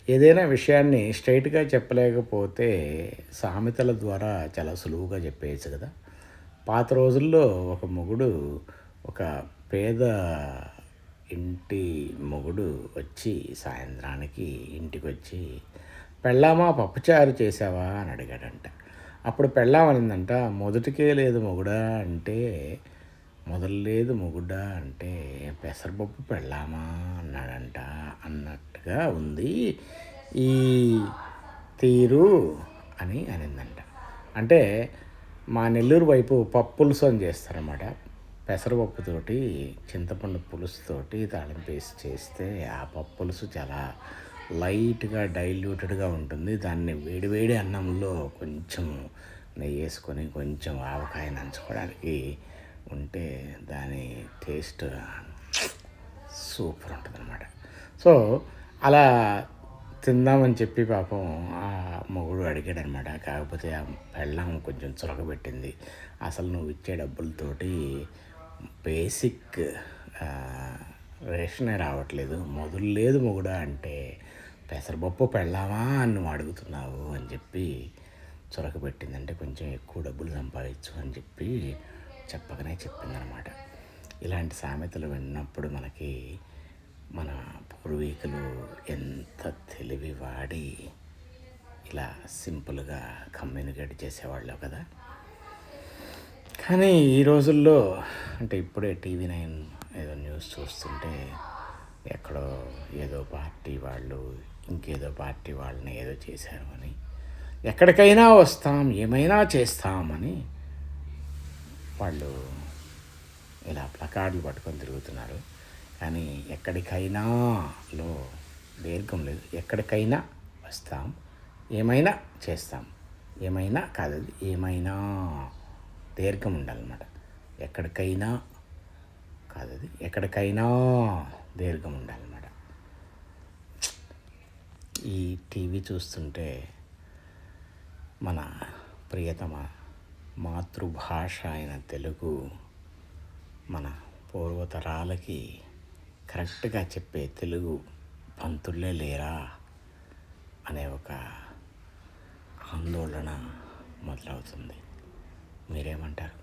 ఏదైనా విషయాన్ని స్ట్రైట్‌గా చెప్పలేకపోతే సామెతల ద్వారా చాలా సులువుగా చెప్పేయచ్చు కదా! పాత రోజుల్లో ఒక మొగుడు ఒక పేద ఇంటి మొగుడు వచ్చి సాయంత్రానికి ఇంటికొచ్చి, "పెళ్ళామా పప్పుచారు చేశావా?" అని అడిగాడంట. అప్పుడు పెళ్ళాం అనిందంట, "మొదటికే లేదు మొగుడా" అంటే, "మొదలు లేదు మొగుడా" అంటే, "పెసరపప్పు పెళ్ళామా" అన్నాడంట. అన్నట్టుగా ఉంది ఈ తీరు అని అనిందంట. అంటే మా నెల్లూరు వైపు పప్పులుసు అని చేస్తారన్నమాట. పెసరపప్పుతోటి చింతపండు పులుసుతోటి తాళింపేసి చేస్తే ఆ పప్పులుసు చాలా లైట్‌గా డైల్యూటెడ్‌గా ఉంటుంది. దాన్ని వేడి వేడి అన్నంలో కొంచెం నెయ్యేసుకొని, కొంచెం ఆవకాయ నంచుకోవడానికి ఉంటే దాని టేస్ట్ సూపర్ ఉంటుందన్నమాట. సో, అలా తిందామని చెప్పి పాపం ఆ మొగుడు అడిగాడనమాట. కాకపోతే ఆ పెళ్ళాం కొంచెం చులకబెట్టింది. "అసలు నువ్వు ఇచ్చే డబ్బులతోటి బేసిక్ రేషనే రావట్లేదు. మొదలు లేదు మొగుడా అంటే, పెసరపప్పు పెళ్ళామా అని నువ్వు అడుగుతున్నావు" అని చెప్పి చులకబెట్టింది. అంటే కొంచెం ఎక్కువ డబ్బులు సంపాదించు అని చెప్పి చెప్పకనే చెప్పిందనమాట. ఇలాంటి సామెతలు విన్నప్పుడు మనకి మన పూర్వీకులు ఎంత తెలివి వాడి ఇలా సింపుల్గా కమ్యూనికేట్ చేసేవాళ్ళు కదా. కానీ ఈ రోజుల్లో అంటే ఇప్పుడే టీవీ 9 ఏదో న్యూస్ చూస్తుంటే ఎక్కడో ఏదో పార్టీ వాళ్ళు ఇంకేదో పార్టీ వాళ్ళని ఏదో చేశారు అని, ఎక్కడికైనా వస్తాం ఏమైనా చేస్తామని వాళ్ళు ఇలా ప్లకార్డులు పట్టుకొని తిరుగుతున్నారు. కానీ ఎక్కడికైనాలో దీర్ఘం లేదు. ఎక్కడికైనా వస్తాం, ఏమైనా చేస్తాం. ఏమైనా కాదది, ఏమైనా దీర్ఘం ఉండాలన్నమాట. ఎక్కడికైనా కాదది, ఎక్కడికైనా దీర్ఘం ఉండాలన్నమాట. ఈ టీవీ చూస్తుంటే మన ప్రియతమ మాతృభాష అయిన తెలుగు మన పూర్వతరాలకి కరెక్ట్గా చెప్పే తెలుగు పంతులే లేరా అనే ఒక ఆందోళన మొదలవుతుంది. మీరేమంటారు?